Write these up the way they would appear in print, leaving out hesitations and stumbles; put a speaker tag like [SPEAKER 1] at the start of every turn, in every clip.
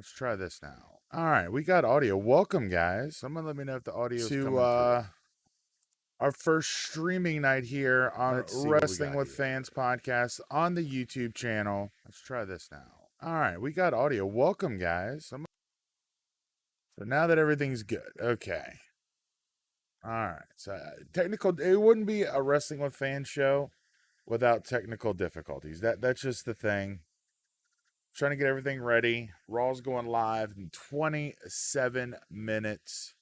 [SPEAKER 1] Let's try this now. All right, we got audio. Welcome, guys. Someone let me know if the audio is coming through. Our first streaming night here on Wrestling with Fans podcast on the YouTube channel. Let's try this now. All right, we got audio. Welcome, guys. So now that everything's good, okay. All right, so it wouldn't be a Wrestling with Fans show without technical difficulties. That's just the thing. Trying to get everything ready. Raw's going live in 27 minutes.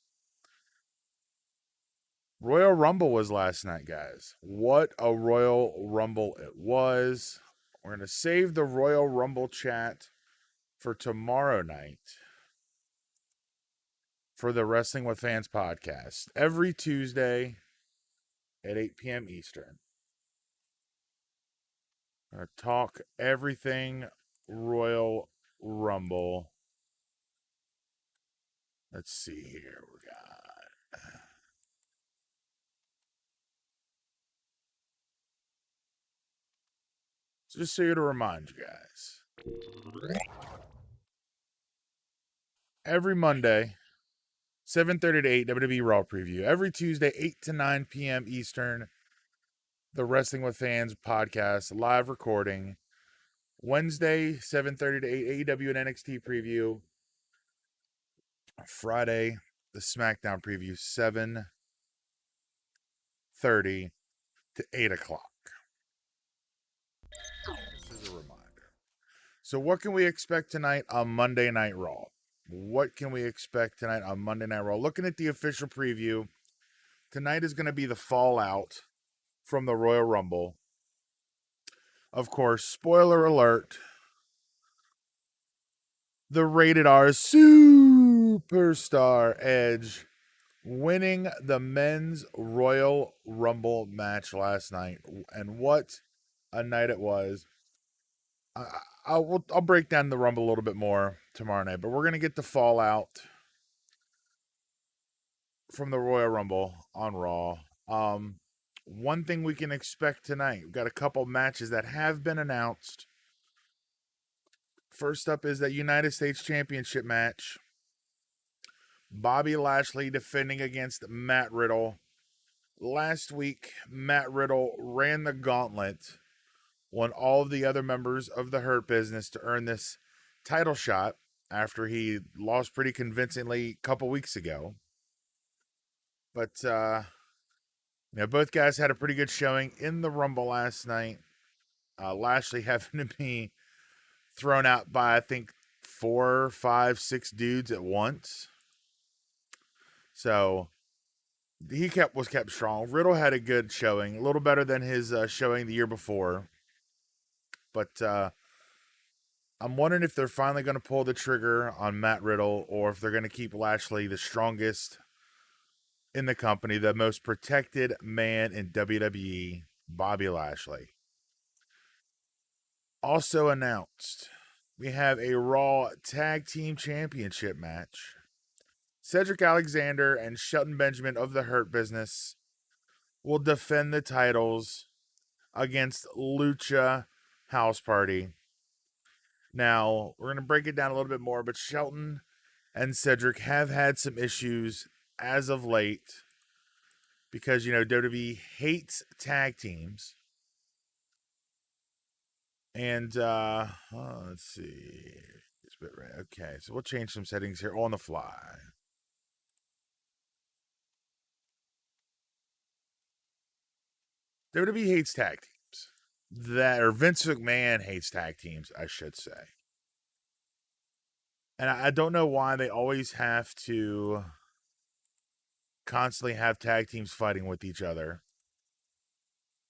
[SPEAKER 1] Royal Rumble was last night, guys. What a Royal Rumble it was. We're going to save the Royal Rumble chat for tomorrow night for the Wrestling with Fans podcast. Every Tuesday at 8 p.m. Eastern. We're going to talk everything Royal Rumble. Let's see here. We got... So just so to remind you guys, every Monday, 7:30 to 8, WWE Raw Preview. Every Tuesday, 8 to 9 p.m. Eastern, the Wrestling with Fans podcast, live recording. Wednesday, 7:30 to 8, AEW and NXT Preview. Friday, the SmackDown Preview, 7:30 to 8 o'clock. This is a reminder. So what can we expect tonight on Monday Night Raw? What can we expect tonight on Monday Night Raw? Looking at the official preview, tonight is going to be the fallout from the Royal Rumble. Of course, spoiler alert, the rated R superstar Edge winning the men's Royal Rumble match last night. And what a night it was. I'll break down the Rumble a little bit more tomorrow night, but we're going to get the fallout from the Royal Rumble on Raw. One thing we can expect tonight, we've got a couple matches that have been announced. First up is that United States Championship match. Bobby Lashley defending against Matt Riddle. Last week, Matt Riddle ran the gauntlet, won all of the other members of the Hurt Business to earn this title shot after he lost pretty convincingly a couple weeks ago. But, both guys had a pretty good showing in the Rumble last night. Lashley having to be thrown out by, I think, 4, 5, 6 dudes at once. So he was kept strong. Riddle had a good showing, a little better than his showing the year before. But I'm wondering if they're finally going to pull the trigger on Matt Riddle or if they're going to keep Lashley the strongest in the company, the most protected man in WWE, Bobby Lashley. Also announced, we have a Raw Tag Team Championship match. Cedric Alexander and Shelton Benjamin of the Hurt Business will defend the titles against Lucha House Party. Now, we're going to break it down a little bit more, but Shelton and Cedric have had some issues as of late because, WWE hates tag teams. And, let's see. Okay, so we'll change some settings here on the fly. WWE hates tag teams. Or Vince McMahon hates tag teams, I should say. And I don't know why they always have to constantly have tag teams fighting with each other.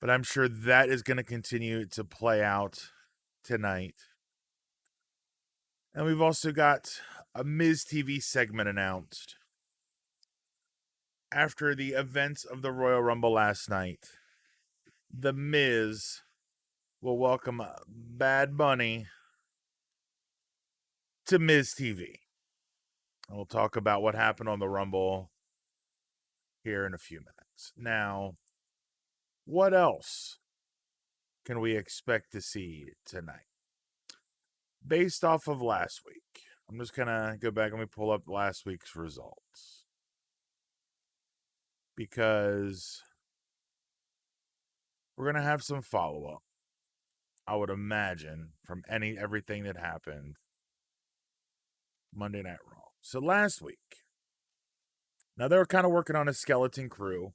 [SPEAKER 1] But I'm sure that is going to continue to play out tonight. And we've also got a Miz TV segment announced. After the events of the Royal Rumble last night, The Miz will welcome Bad Bunny to Miz TV. And we'll talk about what happened on the Rumble here in a few minutes. Now, what else can we expect to see tonight? Based off of last week, I'm just going to go back and let me pull up last week's results. Because we're going to have some follow-up, I would imagine, from everything that happened Monday Night Raw. So last week, now they were kind of working on a skeleton crew.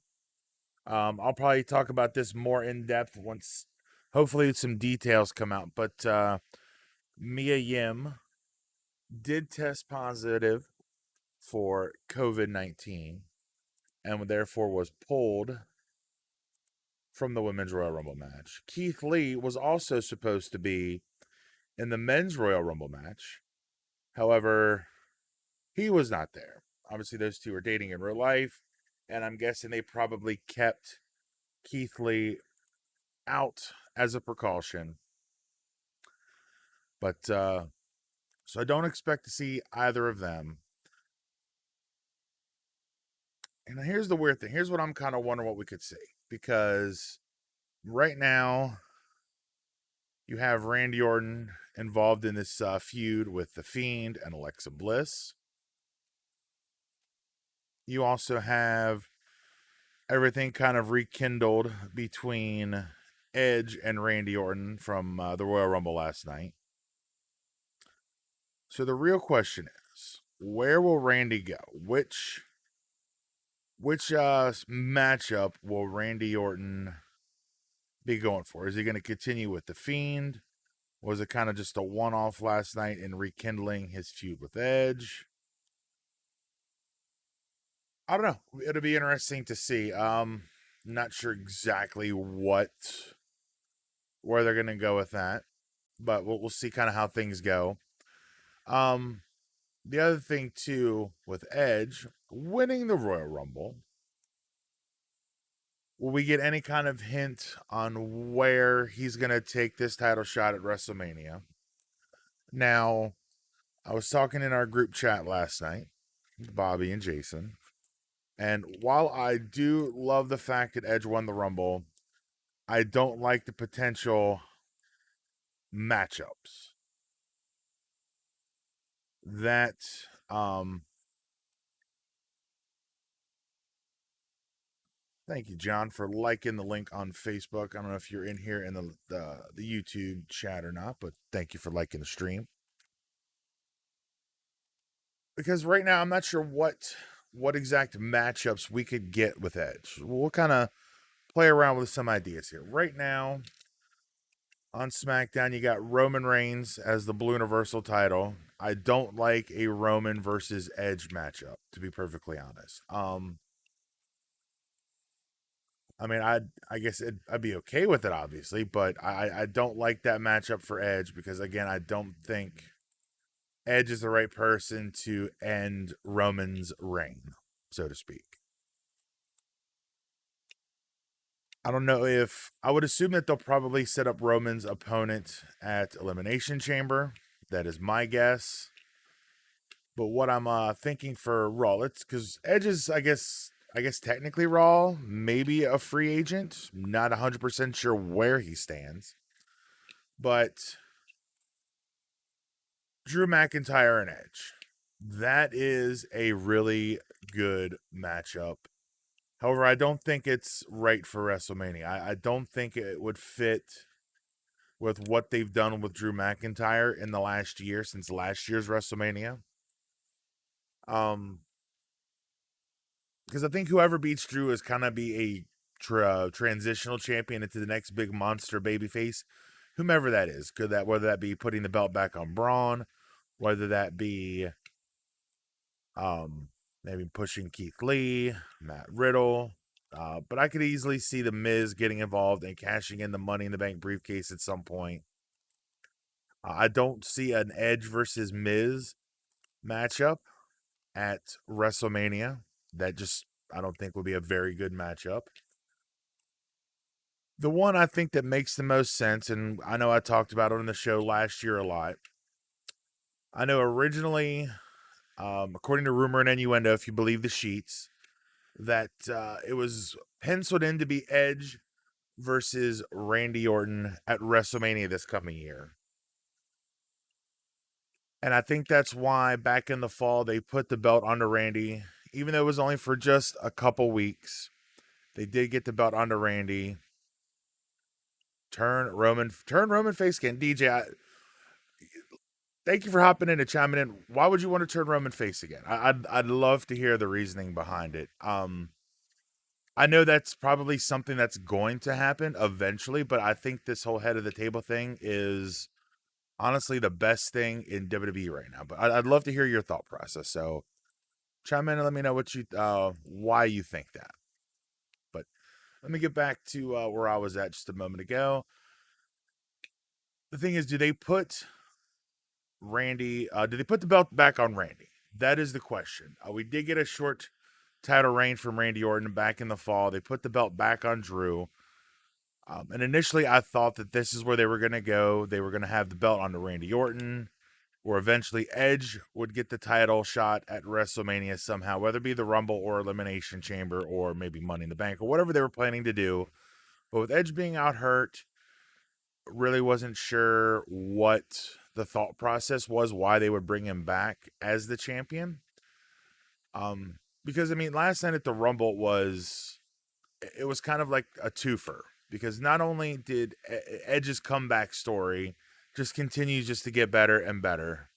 [SPEAKER 1] I'll probably talk about this more in depth once, hopefully, some details come out. But Mia Yim did test positive for COVID-19 and therefore was pulled from the Women's Royal Rumble match. Keith Lee was also supposed to be in the Men's Royal Rumble match. However, he was not there. Obviously, those two are dating in real life, and I'm guessing they probably kept Keith Lee out as a precaution. But, so I don't expect to see either of them. And here's the weird thing. Here's what I'm kind of wondering what we could see. Because right now, you have Randy Orton involved in this feud with The Fiend and Alexa Bliss. You also have everything kind of rekindled between Edge and Randy Orton from the Royal Rumble last night. So the real question is, where will Randy go? Which matchup will Randy Orton be going for? Is he going to continue with The Fiend? Was it kind of just a one-off last night in rekindling his feud with Edge? I don't know. It'll be interesting to see. Not sure exactly where they're going to go with that, but we'll see kind of how things go. The other thing too with Edge winning the Royal Rumble, will we get any kind of hint on where he's going to take this title shot at WrestleMania? Now, I was talking in our group chat last night, Bobby and Jason, and while I do love the fact that Edge won the Rumble, I don't like the potential matchups that thank you, John, for liking the link on Facebook. I don't know if you're in here in the YouTube chat or not, but thank you for liking the stream. Because right now I'm not sure what exact matchups we could get with Edge. We'll kind of play around with some ideas here. Right now on SmackDown, you got Roman Reigns as the Blue Universal title. I don't like a Roman versus Edge matchup, to be perfectly honest. I mean, I guess I'd be okay with it, obviously, but I don't like that matchup for Edge because, again, I don't think Edge is the right person to end Roman's reign, so to speak. I don't know if I would assume that they'll probably set up Roman's opponent at Elimination Chamber. That is my guess. But what I'm thinking for Raw, it's because Edge is, I guess technically Raw, maybe a free agent. Not 100% sure where he stands. But Drew McIntyre and Edge. That is a really good matchup. However, I don't think it's right for WrestleMania. I don't think it would fit with what they've done with Drew McIntyre in the last year, since last year's WrestleMania. Because I think whoever beats Drew is kind of be a transitional champion into the next big monster babyface, whomever that is. Whether that be putting the belt back on Braun, whether that be maybe pushing Keith Lee, Matt Riddle. But I could easily see The Miz getting involved and cashing in the Money in the Bank briefcase at some point. I don't see an Edge versus Miz matchup at WrestleMania. I don't think would be a very good matchup. The one I think that makes the most sense, and I know I talked about it on the show last year a lot. I know originally, according to rumor and innuendo, if you believe the sheets, that it was penciled in to be Edge versus Randy Orton at WrestleMania this coming year. And I think that's why back in the fall they put the belt onto Randy, even though it was only for just a couple weeks. They did get the belt onto Randy. Turn Roman face again. DJ, thank you for hopping in and chiming in. Why would you want to turn Roman face again? I'd love to hear the reasoning behind it. I know that's probably something that's going to happen eventually, but I think this whole head of the table thing is honestly the best thing in WWE right now. But I'd love to hear your thought process. So chime in and let me know why you think that. But let me get back to where I was at just a moment ago. The thing is, do they put the belt back on Randy? That is the question. We did get a short title reign from Randy Orton back in the fall. They put the belt back on Drew. And initially, I thought that this is where they were going to go. They were going to have the belt onto Randy Orton, or eventually Edge would get the title shot at WrestleMania somehow, whether it be the Rumble or Elimination Chamber or maybe Money in the Bank or whatever they were planning to do. But with Edge being out hurt, really wasn't sure what the thought process was, why they would bring him back as the champion. Because I mean, last night at the Rumble it was kind of like a twofer, because not only did Edge's comeback story just continues just to get better and better.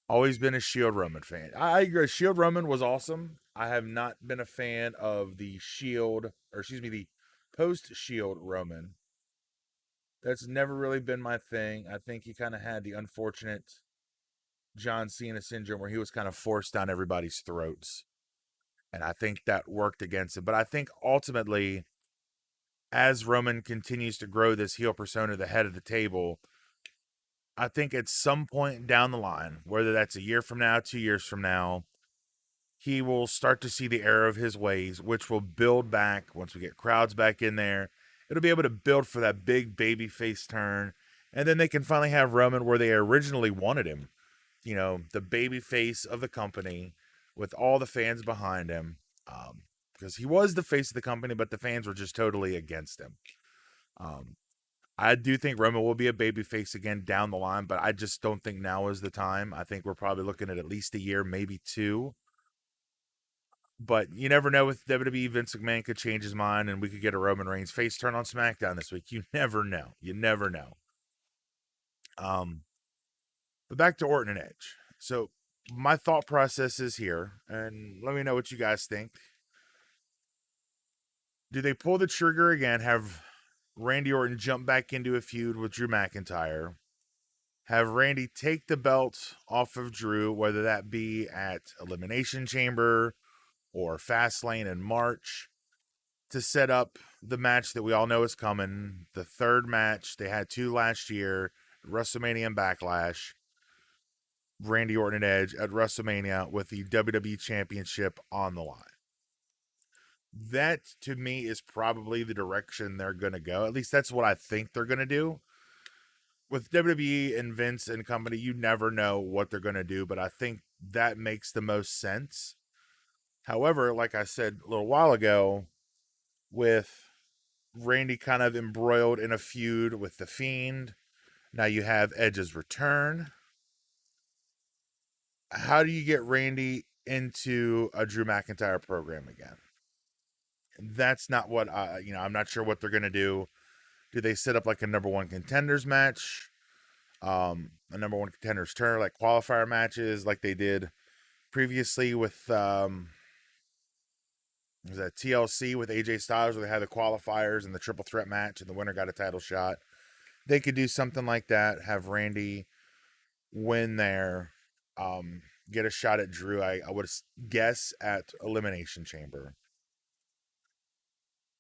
[SPEAKER 1] Always been a Shield Roman fan. I agree. Shield Roman was awesome. I have not been a fan of the the post Shield Roman. That's never really been my thing. I think he kind of had the unfortunate John Cena syndrome where he was kind of forced down everybody's throats. And I think that worked against him. But I think ultimately, as Roman continues to grow this heel persona, the head of the table, I think at some point down the line, whether that's a year from now, 2 years from now, he will start to see the error of his ways, which will build back once we get crowds back in there. It'll be able to build for that big baby face turn. And then they can finally have Roman where they originally wanted him. You know, the baby face of the company with all the fans behind him. Because he was the face of the company, but the fans were just totally against him. I do think Roman will be a baby face again down the line, but I just don't think now is the time. I think we're probably looking at least a year, maybe two. But you never know with WWE. Vince McMahon could change his mind and we could get a Roman Reigns face turn on SmackDown this week. You never know. You never know. But back to Orton and Edge. So my thought process is here, and let me know what you guys think. Do they pull the trigger again, have Randy Orton jump back into a feud with Drew McIntyre, have Randy take the belt off of Drew, whether that be at Elimination Chamber or Fastlane in March, to set up the match that we all know is coming, the third match. They had two last year, WrestleMania and Backlash. Randy Orton and Edge at WrestleMania with the WWE Championship on the line. That, to me, is probably the direction they're going to go. At least that's what I think they're going to do. With WWE and Vince and company, you never know what they're going to do, but I think that makes the most sense. However, like I said a little while ago, with Randy kind of embroiled in a feud with The Fiend, now you have Edge's return. How do you get Randy into a Drew McIntyre program again? That's not what I'm not sure what they're going to do. Do they set up like a number one contenders match? A number one contenders turn, like qualifier matches like they did previously with was that TLC with AJ Styles, where they had the qualifiers and the triple threat match and the winner got a title shot. They could do something like that, have Randy win there, get a shot at Drew. I would guess at Elimination Chamber.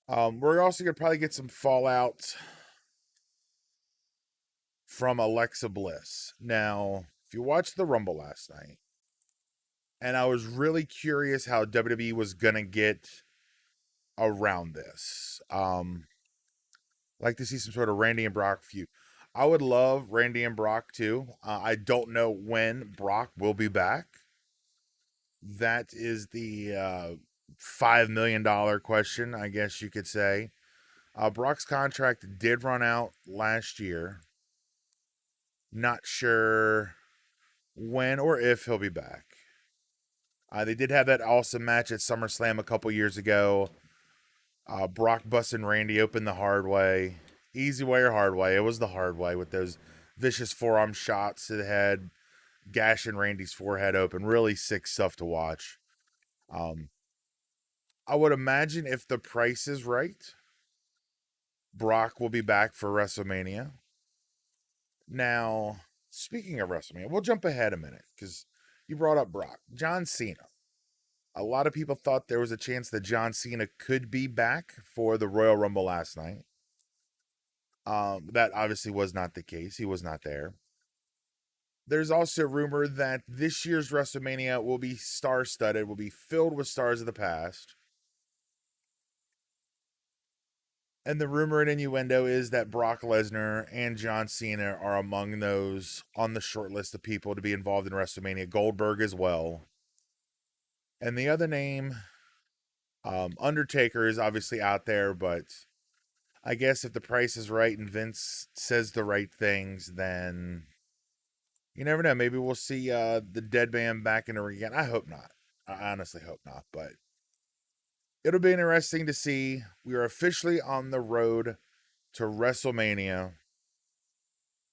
[SPEAKER 1] We're also gonna probably get some fallout from Alexa Bliss. Now, if you watched the Rumble last night, and I was really curious how WWE was gonna get around this. Like to see some sort of Randy and Brock feud. I would love Randy and Brock too. I don't know when Brock will be back. That is the $5 million question, I guess you could say. Brock's contract did run out last year. Not sure when or if he'll be back. They did have that awesome match at SummerSlam a couple years ago. Brock busting Randy open the hard way. Easy way or hard way? It was the hard way with those vicious forearm shots to the head, gashing Randy's forehead open. Really sick stuff to watch. I would imagine if the price is right, Brock will be back for WrestleMania. Now, speaking of WrestleMania, we'll jump ahead a minute because you brought up Brock. John Cena. A lot of people thought there was a chance that John Cena could be back for the Royal Rumble last night. That obviously was not the case. He was not there. There's also rumor that this year's WrestleMania will be star-studded, will be filled with stars of the past. And the rumor and innuendo is that Brock Lesnar and John Cena are among those on the short list of people to be involved in WrestleMania. Goldberg as well. And the other name, Undertaker, is obviously out there, but I guess if the price is right and Vince says the right things, then you never know. Maybe we'll see the dead man back in the ring again. I hope not. I honestly hope not, but it'll be interesting to see. We are officially on the road to WrestleMania.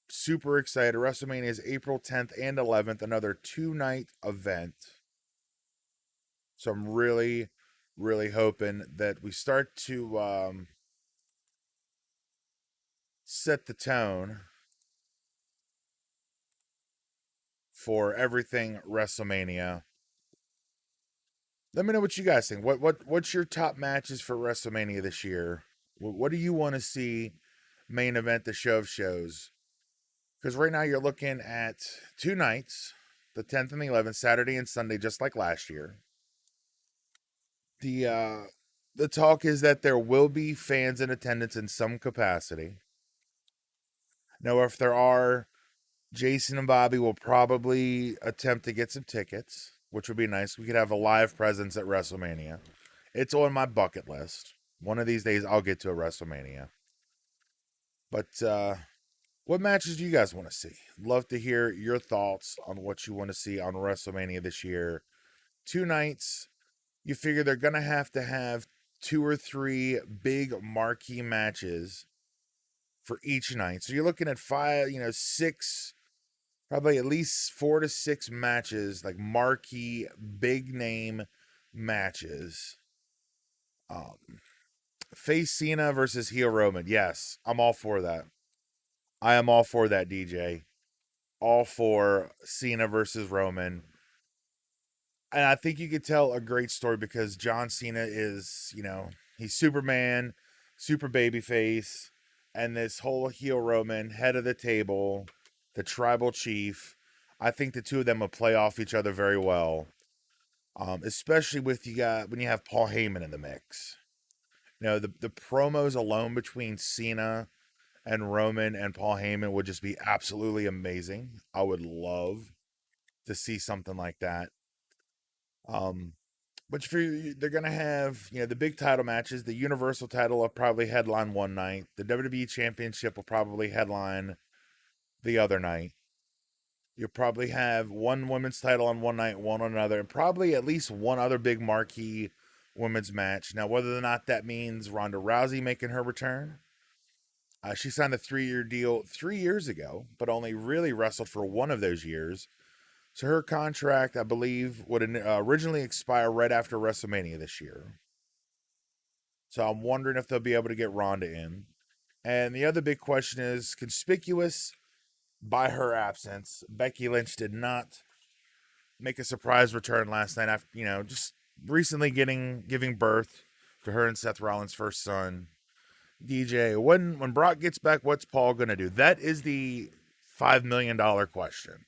[SPEAKER 1] Super excited. WrestleMania is April 10th and 11th, another 2-night event. So I'm really, really hoping that we start to set the tone for everything WrestleMania. Let me know what you guys think. What's your top matches for WrestleMania this year? What do you want to see main event the show of shows? Because right now you're looking at 2 nights, the 10th and the 11th, Saturday and Sunday, just like last year. The talk is that there will be fans in attendance in some capacity. Now, if there are, Jason and Bobby will probably attempt to get some tickets, which would be nice. We could have a live presence at WrestleMania. It's on my bucket list. One of these days, I'll get to a WrestleMania. But what matches do you guys want to see? Love to hear your thoughts on what you want to see on WrestleMania this year. 2 nights. You figure they're going to have 2 or 3 big marquee matches for each night. So you're looking at 6, probably at least 4 to 6 matches, like marquee, big name matches. Face Cena versus heel Roman. Yes, I'm all for that. I am all for that, DJ. All for Cena versus Roman. And I think you could tell a great story because John Cena is, he's Superman, super babyface, and this whole heel Roman, head of the table, the tribal chief. I think the two of them will play off each other very well, especially when you have Paul Heyman in the mix. The promos alone between Cena and Roman and Paul Heyman would just be absolutely amazing. I would love to see something like that. But they're gonna have the big title matches. The Universal title will probably headline one night. The WWE Championship will probably headline the other night. You'll probably have one women's title on one night, one on another, and probably at least one other big marquee women's match. Now, whether or not that means Ronda Rousey making her return, she signed a 3-year deal 3 years ago, but only really wrestled for one of those years. So her contract, I believe, would originally expire right after WrestleMania this year. So I'm wondering if they'll be able to get Ronda in. And the other big question is, conspicuous by her absence, Becky Lynch did not make a surprise return last night after, just recently giving birth to her and Seth Rollins' first son. DJ, when Brock gets back, what's Paul going to do? That is the $5 million question.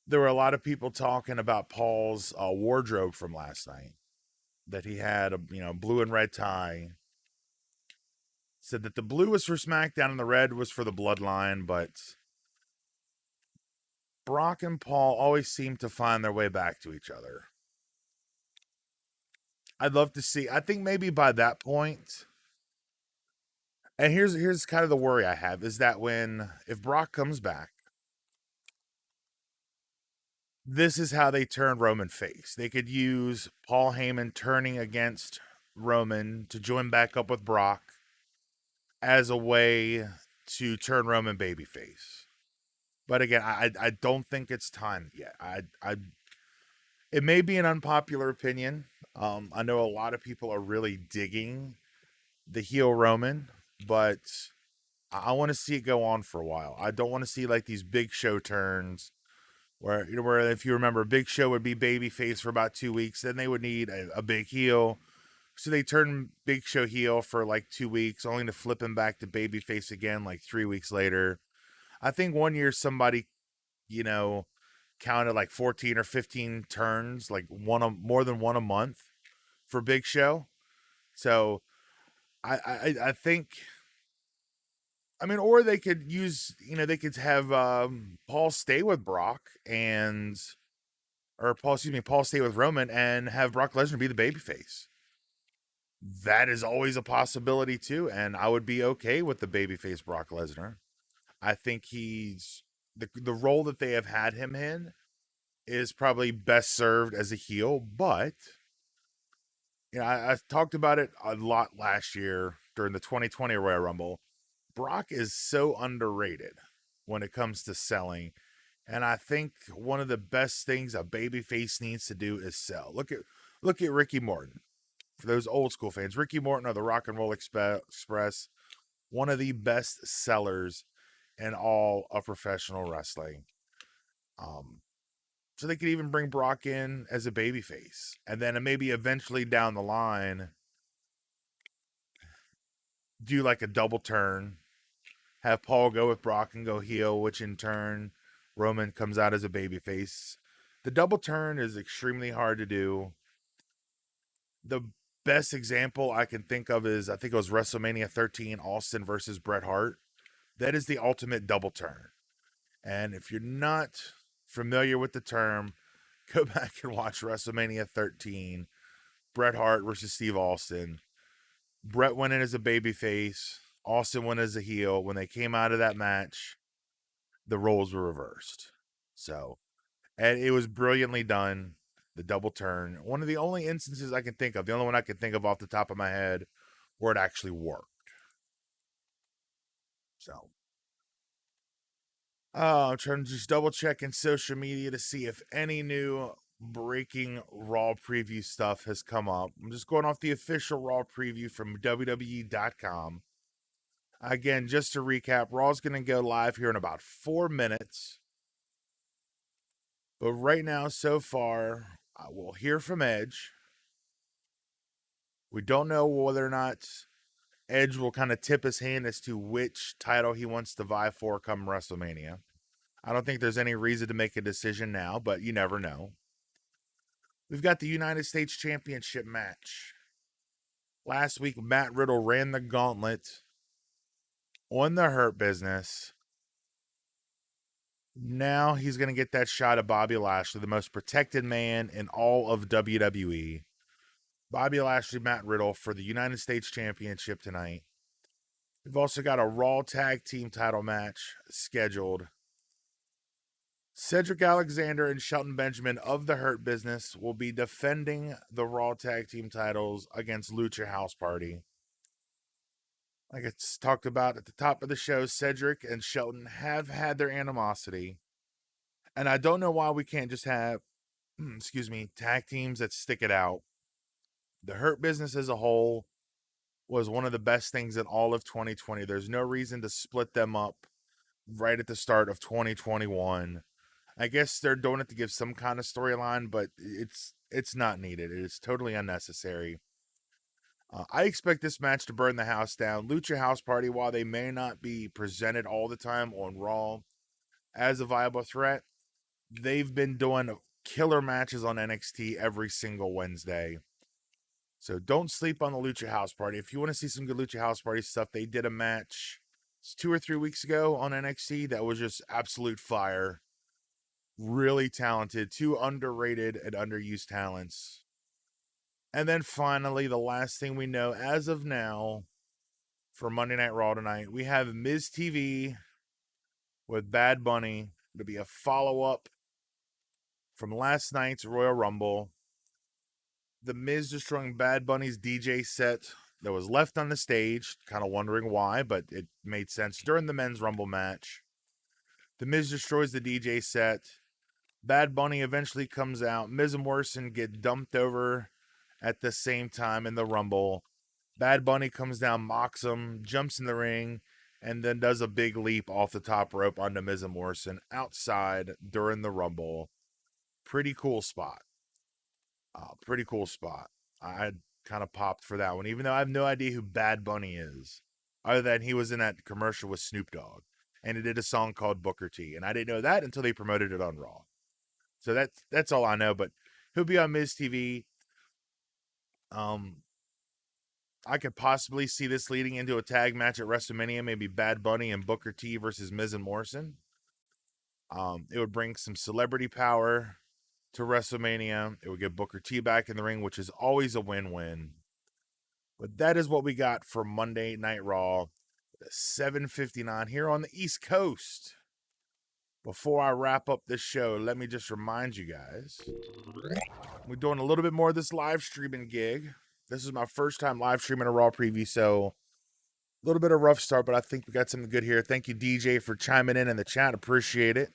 [SPEAKER 1] There were a lot of people talking about Paul's wardrobe from last night, that he had a blue and red tie. Said that the blue was for SmackDown and the red was for the Bloodline, but Brock and Paul always seem to find their way back to each other. I'd love to see. I think maybe by that point, and here's kind of the worry I have, is that if Brock comes back, this is how they turn Roman face. They could use Paul Heyman turning against Roman to join back up with Brock as a way to turn Roman babyface. But again, I don't think it's time yet. It may be an unpopular opinion. I know a lot of people are really digging the heel Roman, but I want to see it go on for a while. I don't want to see like these big show turns where if you remember, Big Show would be babyface for about 2 weeks, then they would need a big heel. So they turn Big Show heel for like 2 weeks, only to flip him back to babyface again like 3 weeks later. I think one year somebody, you know, counted like 14 or 15 turns, like more than one a month for Big Show. So I think, I mean, or they could use, they could have Paul stay with Brock Paul stay with Roman and have Brock Lesnar be the babyface. That is always a possibility too, and I would be okay with the babyface Brock Lesnar. I think he's the role that they have had him in is probably best served as a heel, but I talked about it a lot last year during the 2020 Royal Rumble. Brock is so underrated when it comes to selling. And I think one of the best things a babyface needs to do is sell. Look at Ricky Morton. For those old school fans, Ricky Morton of the Rock and Roll Express, one of the best sellers in all of professional wrestling. So they could even bring Brock in as a babyface, and then maybe eventually down the line do like a double turn, have Paul go with Brock and go heel, which in turn Roman comes out as a babyface. The double turn is extremely hard to do. The best example I can think of is, I think it was WrestleMania 13, Austin versus Bret Hart. That is the ultimate double turn. And if you're not familiar with the term, go back and watch WrestleMania 13, Bret Hart versus Steve Austin. Bret went in as a babyface. Austin went as a heel. When they came out of that match, the roles were reversed. So, and it was brilliantly done. The double turn. One of the only instances I can think of, the only one I can think of off the top of my head, where it actually worked. So, I'm trying to just double check in social media to see if any new breaking Raw preview stuff has come up. I'm just going off the official Raw preview from WWE.com. Again, just to recap, Raw's going to go live here in about 4 minutes. But right now, so far, we'll hear from Edge. We don't know whether or not Edge will kind of tip his hand as to which title he wants to vie for come WrestleMania. I don't think there's any reason to make a decision now, but you never know. We've got the United States Championship match. Last week, Matt Riddle ran the gauntlet on the Hurt Business. Now he's going to get that shot at Bobby Lashley, the most protected man in all of WWE. Bobby Lashley, Matt Riddle for the United States Championship tonight. We've also got a Raw Tag Team title match scheduled. Cedric Alexander and Shelton Benjamin of the Hurt Business will be defending the Raw Tag Team titles against Lucha House Party. Like it's talked about at the top of the show, Cedric and Shelton have had their animosity. And I don't know why we can't just have, tag teams that stick it out. The Hurt Business as a whole was one of the best things in all of 2020. There's no reason to split them up right at the start of 2021. I guess they're doing it to give some kind of storyline, but it's not needed. It is totally unnecessary. I expect this match to burn the house down. Lucha House Party, while they may not be presented all the time on Raw as a viable threat, they've been doing killer matches on NXT every single Wednesday. So don't sleep on the Lucha House Party. If you want to see some good Lucha House Party stuff, they did a match 2 or 3 weeks ago on NXT that was just absolute fire. Really talented, 2 underrated and underused talents. And then finally, the last thing we know as of now for Monday Night Raw tonight, we have Miz TV with Bad Bunny. It'll be a follow-up from last night's Royal Rumble. The Miz destroying Bad Bunny's DJ set that was left on the stage. Kind of wondering why, but it made sense during the men's Rumble match. The Miz destroys the DJ set. Bad Bunny eventually comes out. Miz and Morrison get dumped over at the same time in the Rumble. Bad Bunny comes down, mocks him, jumps in the ring, and then does a big leap off the top rope onto Miz and Morrison outside during the Rumble. Pretty cool spot. Pretty cool spot. I kind of popped for that one, even though I have no idea who Bad Bunny is, other than he was in that commercial with Snoop Dogg, and he did a song called Booker T, and I didn't know that until they promoted it on Raw. So that's all I know, but he'll be on Miz TV. I could possibly see this leading into a tag match at WrestleMania, maybe Bad Bunny and Booker T versus Miz and Morrison. It would bring some celebrity power to WrestleMania. It would get Booker T back in the ring, which is always a win-win. But that is what we got for Monday Night Raw, 7:59 here on the East Coast. Before I wrap up this show, let me just remind you guys, we're doing a little bit more of this live streaming gig. This is my first time live streaming a Raw preview, so a little bit of rough start, but I think we got something good here. Thank you, DJ, for chiming in the chat. Appreciate it.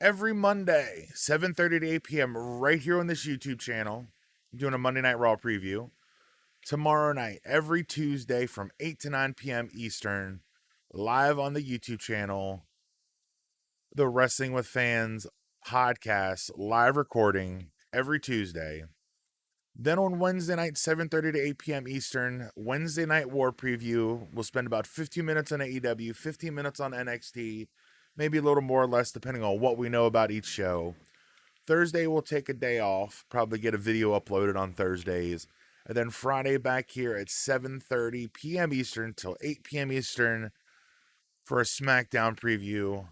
[SPEAKER 1] Every Monday, 7:30 to 8 p.m., right here on this YouTube channel, I'm doing a Monday Night Raw preview. Tomorrow night, every Tuesday from 8 to 9 p.m. Eastern, live on the YouTube channel, the Wrestling with Fans podcast, live recording every Tuesday. Then on Wednesday night, 7:30 to 8 p.m. Eastern, Wednesday Night War Preview. We'll spend about 15 minutes on AEW, 15 minutes on NXT, maybe a little more or less depending on what we know about each show. Thursday, we'll take a day off, probably get a video uploaded on Thursdays. And then Friday back here at 7:30 p.m. Eastern till 8 p.m. Eastern for a SmackDown preview.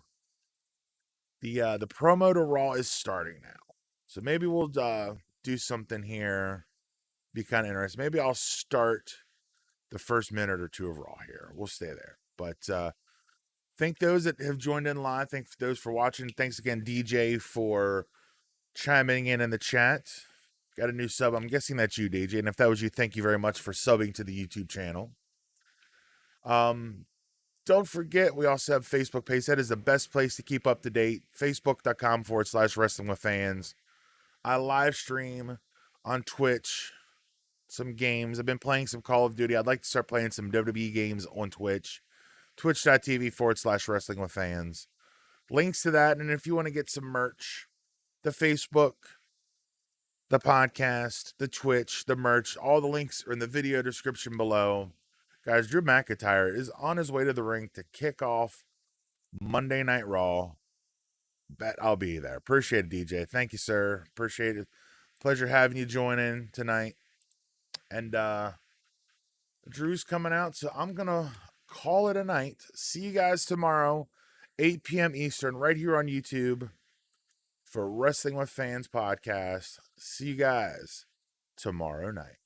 [SPEAKER 1] The promo to Raw is starting now. So maybe we'll do something here. Be kind of interesting. Maybe I'll start the first minute or two of Raw here. We'll stay there. But thank those that have joined in live. Thank those for watching. Thanks again, DJ, for chiming in the chat. Got a new sub. I'm guessing that's you, DJ. And if that was you, thank you very much for subbing to the YouTube channel. Don't forget, we also have Facebook page. That is the best place to keep up to date. Facebook.com/Wrestling with Fans. I live stream on Twitch some games. I've been playing some Call of Duty. I'd like to start playing some WWE games on Twitch. Twitch.tv/Wrestling with Fans. Links to that. And if you want to get some merch, the Facebook, the podcast, the Twitch, the merch, all the links are in the video description below. Guys, Drew McIntyre is on his way to the ring to kick off Monday Night Raw. Bet I'll be there. Appreciate it, DJ. Thank you, sir. Appreciate it. Pleasure having you join in tonight. And Drew's coming out, so I'm going to call it a night. See you guys tomorrow, 8 p.m. Eastern, right here on YouTube for Wrestling with Fans podcast. See you guys tomorrow night.